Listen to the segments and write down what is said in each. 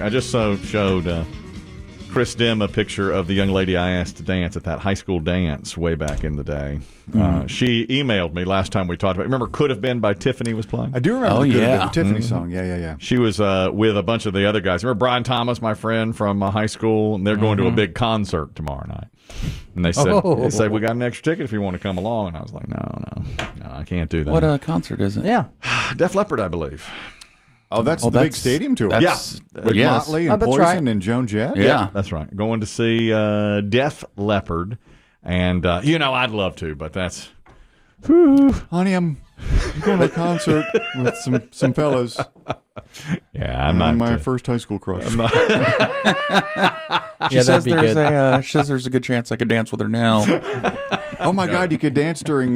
I just showed Chris Demm a picture of the young lady I asked to dance at that high school dance way back in the day. She emailed me last time we talked about it. Remember Could Have Been by Tiffany was playing? I do remember the Tiffany song. Yeah. She was with a bunch of the other guys. Remember Brian Thomas, my friend from high school? And they're going to a big concert tomorrow night. And they said, we got an extra ticket if you want to come along. And I was like, no, I can't do that. What concert is it? Yeah. Def Leppard, I believe. Oh, that's the big stadium tour. With Motley and Poison and Joan Jett? Yeah, that's right. Going to see Def Leppard. And, I'd love to, but that's... Honey, I'm going to a concert with some fellas. Yeah, I'm not... my first high school crush. She says there's a good chance I could dance with her now. Oh, my God, you could dance during...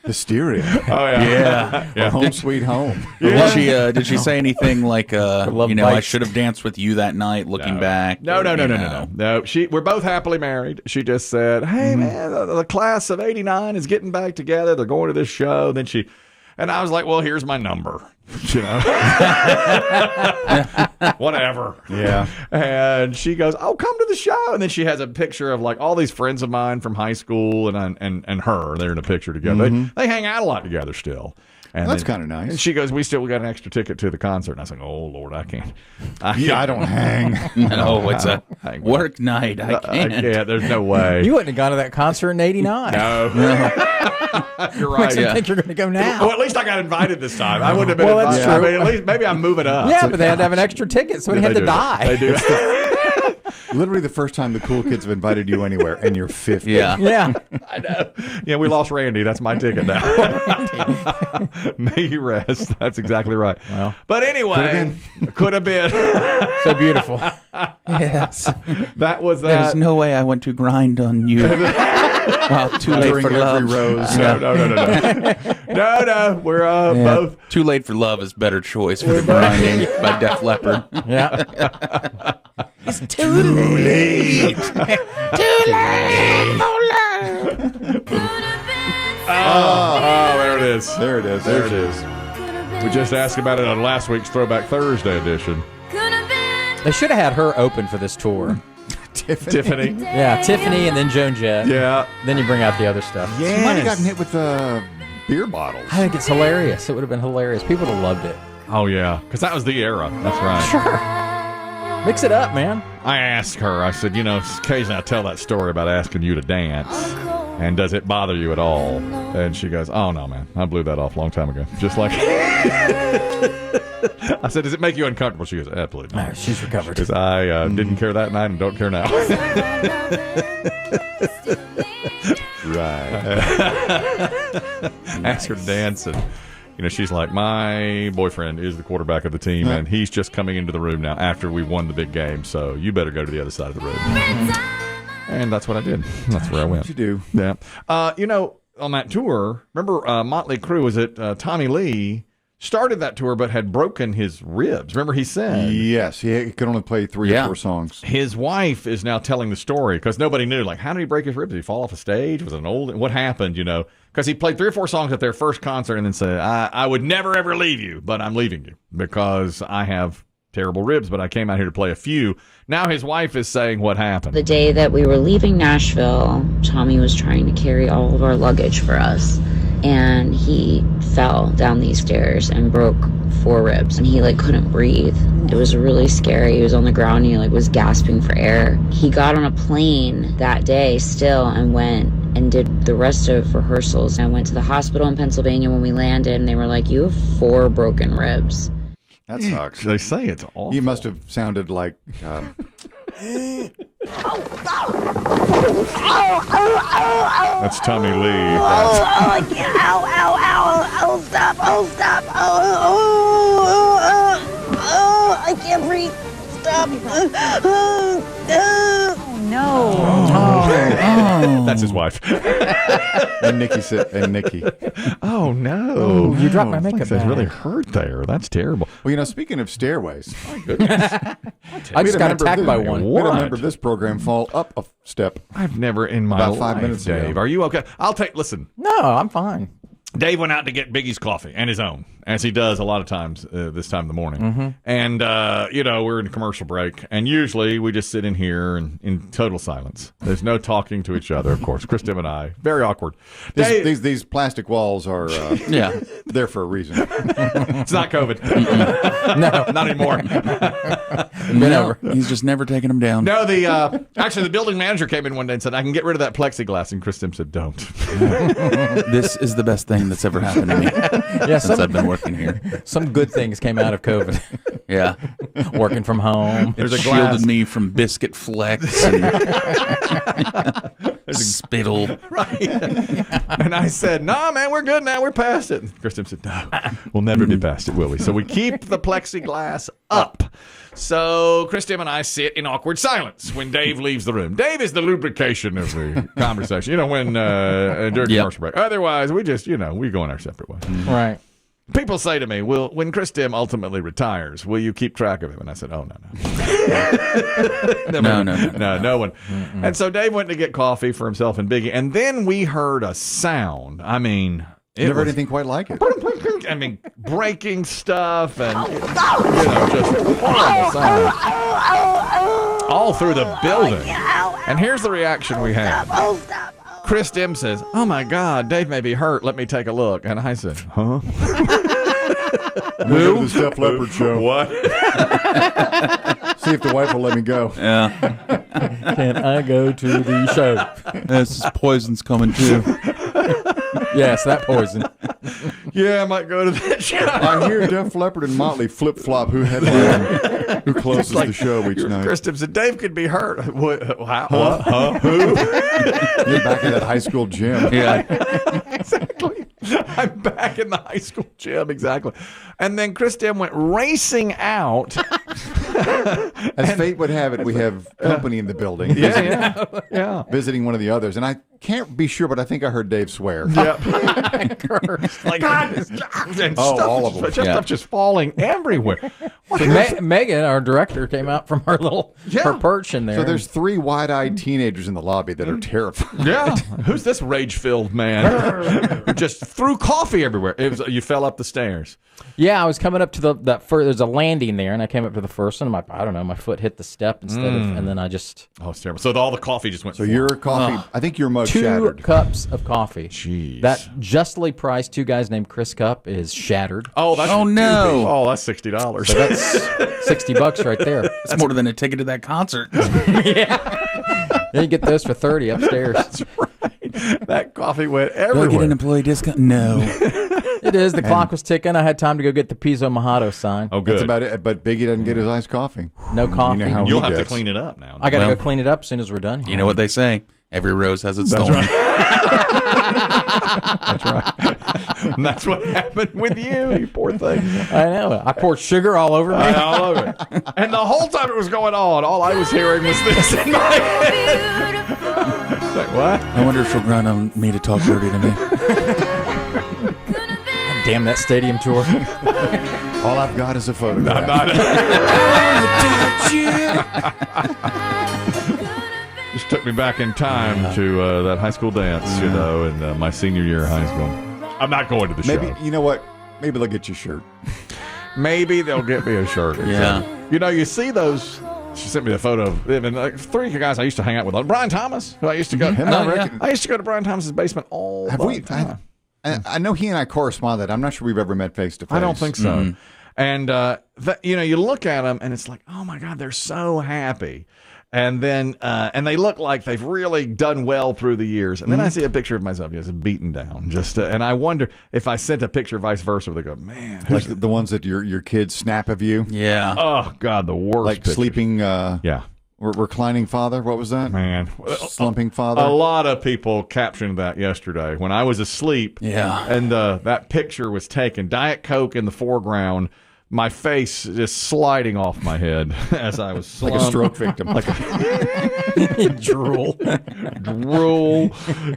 Hysteria. Oh yeah. Or Home Sweet Home. Yeah. Did she say anything like I should have danced with you that night? Looking back, no. We're both happily married. She just said, "Hey man, the class of '89 is getting back together. They're going to this show." And I was like, "Well, here's my number." Whatever. Yeah. And she goes, "Oh, come to the show." And then she has a picture of like all these friends of mine from high school and her. They're in a picture together. They hang out a lot together still. And that's kind of nice. And she goes, "We got an extra ticket to the concert." And I was like, "Oh Lord, I can't." I don't hang. No, it's a work night. I can't. Yeah, there's no way. You wouldn't have gone to that concert in '89. No. You're right. Makes me think you're going to go now. Well, at least I got invited this time. I wouldn't have been invited. That's true. I mean, at least maybe I'm moving up. Yeah, but they had to have an extra ticket, so he had to die. They do. Literally the first time the cool kids have invited you anywhere, and you're 50. Yeah. I know. Yeah, we lost Randy. That's my ticket now. May he rest. That's exactly right. Well, but anyway, could have been. So beautiful. Yes. That was that. There's no way I went to grind on you. Wow, too late for love. Rose. No. We're both. Too late for love is better choice for the grinding by Def Leppard. Yeah. It's too late. Too late. Oh, there it is. There it is. We just asked about it on last week's Throwback Thursday edition. They should have had her open for this tour. Tiffany. Yeah, Tiffany and then Joan Jett. Yeah. Then you bring out the other stuff. She might have gotten hit with beer bottles. I think it's hilarious. It would have been hilarious. People would have loved it. Oh, yeah. Because that was the era. That's right. Sure. Mix it up, man. I asked her, I said, occasionally I tell that story about asking you to dance. And does it bother you at all? And she goes, "Oh, no, man. I blew that off a long time ago." Just like... I said, "Does it make you uncomfortable?" She goes, "Absolutely not." She's recovered. Because I didn't care that night and don't care now. Right. Ask her to dance, and she's like, "My boyfriend is the quarterback of the team, and he's just coming into the room now after we won the big game. So you better go to the other side of the room." And that's what I did. That's where I went. What you do? Yeah. On that tour, remember Motley Crue was it Tommy Lee started that tour but had broken his ribs. Remember he said? Yes, he could only play 3 or 4 songs. His wife is now telling the story because nobody knew. Like, how did he break his ribs? Did he fall off a stage? Was it an old? What happened? Because he played 3 or 4 songs at their first concert and then said, I would never ever leave you, but I'm leaving you because I have terrible ribs, but I came out here to play a few. Now his wife is saying what happened. The day that we were leaving Nashville, Tommy was trying to carry all of our luggage for us. And he fell down these stairs and broke 4 ribs. And he couldn't breathe. It was really scary. He was on the ground and he was gasping for air. He got on a plane that day still and went and did the rest of rehearsals. I went to the hospital in Pennsylvania when we landed and they were like, "You have 4 broken ribs." That sucks. They say it's awful. He must have sounded like... That's Tommy Lee. I can't. Ow, stop, stop. I can't breathe. Stop. No. That's his wife. And Nikki. Oh, no. Oh, you dropped my makeup That's bag. really hurt there. That's terrible. Well, speaking of stairways, My goodness. I just got attacked by one. We don't remember this program fall up a step. I've never in my About life, 5 minutes ago. Dave. Are you okay? Listen. No, I'm fine. Dave went out to get Biggie's coffee and his own. as he does a lot of times this time of the morning. And, we're in a commercial break, and usually we just sit in here in total silence. There's no talking to each other, of course. Chris, Tim, and I. Very awkward. These plastic walls are there for a reason. It's not COVID. No. Not anymore. No, he's just never taken them down. No, actually, the building manager came in one day and said, I can get rid of that plexiglass. And Chris Tim said, don't. This is the best thing that's ever happened to me since I've been working here. Some good things came out of COVID. Yeah. Working from home. It shielded me from biscuit flecks and spittle. Right. And I said, nah, man, we're good now. We're past it. And Chris Tim said, no, we'll never be past it, will we? So we keep the plexiglass up. So Chris Tim and I sit in awkward silence when Dave leaves the room. Dave is the lubrication of the conversation, when during commercial break. Otherwise, we just, we go in our separate ways. Right. People say to me, well, when Chris Tim ultimately retires, will you keep track of him? And I said, oh, no. No one. Mm-mm. And so Dave went to get coffee for himself and Biggie, and then we heard a sound. I mean... Never heard anything quite like it. I mean, breaking stuff and, just horrible sound. All through the building. And here's the reaction we had. Chris Tim says, oh, my God, Dave may be hurt. Let me take a look. And I said, huh? Who? The Def Leppard show. What? See if the wife will let me go. Yeah. Can I go to the show? This poison's coming too. Yes, that poison. Yeah, I might go to that show. I hear Def Leppard and Motley flip-flop who closes the show each night. Chris Tim said, Dave could be hurt. What? Huh? Who? You're back in that high school gym. Yeah. Exactly. I'm back in the high school gym, exactly. And then Chris Tim went racing out. As fate would have it, we have company in the building. Yeah. Visiting one of the others. And I can't be sure, but I think I heard Dave swear. Yep. Like, God, and all of them. Stuff just falling everywhere. Megan, our director, came out from her her perch in there. So there's 3 wide-eyed teenagers in the lobby that are terrified. Yeah. Who's this rage-filled man who just threw coffee everywhere? You fell up the stairs. Yeah, I was coming up to that first. There's a landing there, and I came up to the first one. My foot hit the step instead of, and then I just. Oh, it's terrible. So all the coffee just went. So your coffee, I think your mug 2 shattered. cups of coffee. Jeez. That justly priced 2 guys named Chris cup is shattered. Oh, that's no. Oh, that's $60. So that's $60 right there. That's more than a ticket to that concert. Yeah. You get those for $30 upstairs. That's right. That coffee went everywhere. Do I get an employee discount? No. It is. The clock was ticking. I had time to go get the Pizzo Mojado sign. Oh, good. That's about it. But Biggie doesn't get his iced coffee. No coffee. You know how You'll he have to gets. clean it up now. I got to go clean it up as soon as we're done. You know what they say? Every rose has its thorn. Right. That's right. And that's what happened with you poor thing. I know. I poured sugar all over me. All over it. And the whole time it was going on, all I was hearing was this in my head. Like, what? I wonder if she'll grind on me to talk dirty to me. Damn that stadium tour. All I've got is a photograph. I'm not. Just took me back in time to that high school dance, in my senior year of high school. I'm not going to the show. Maybe, you know what? Maybe they'll get you a shirt. Maybe they'll get me a shirt. Yeah. You see those. She sent me the photo of them, and like 3 guys I used to hang out with. Brian Thomas, who I used to go. I used to go to Brian Thomas's basement all the time. I know he and I corresponded. I'm not sure we've ever met face to face. I don't think so. Mm-hmm. And you look at them, and it's like, oh my God, they're so happy. And then, and they look like they've really done well through the years. And then I see a picture of myself, just beaten down. And I wonder if I sent a picture, vice versa, they go, man, like the ones that your kids snap of you. Yeah. Oh God, the worst. Like pictures. Sleeping. Yeah. Reclining father. What was that? Man, slumping father. A lot of people captioned that yesterday when I was asleep. Yeah. And that picture was taken. Diet Coke in the foreground. My face just sliding off my head as I was slumped. Like a stroke victim. Drool.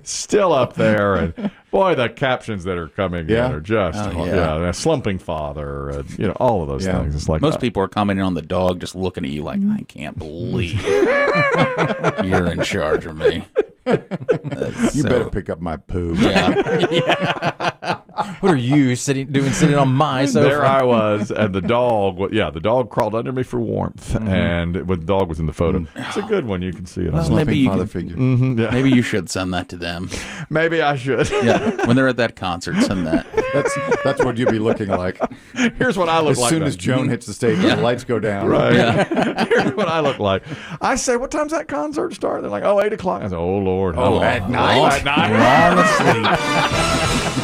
Still up there. And boy, the captions that are coming in are just, a slumping father, all of those things. It's like most people are commenting on the dog, just looking at you like, I can't believe you're in charge of me. You better pick up my poo. Yeah. What are you sitting on my sofa? There I was, and the dog crawled under me for warmth, and the dog was in the photo. It's a good one. You can see it. Well, online. maybe you father can, figure. Yeah. maybe you should send that to them. Maybe I should. Yeah, when they're at that concert, send that. That's what you'd be looking like. Here's what I look As like. soon as Joan hits the stage, the lights go down. Right. Here's what I look like. I say, what time's that concert start? They're like, 8 o'clock. I say, oh, Lord. Oh, at night? At night. Long asleep.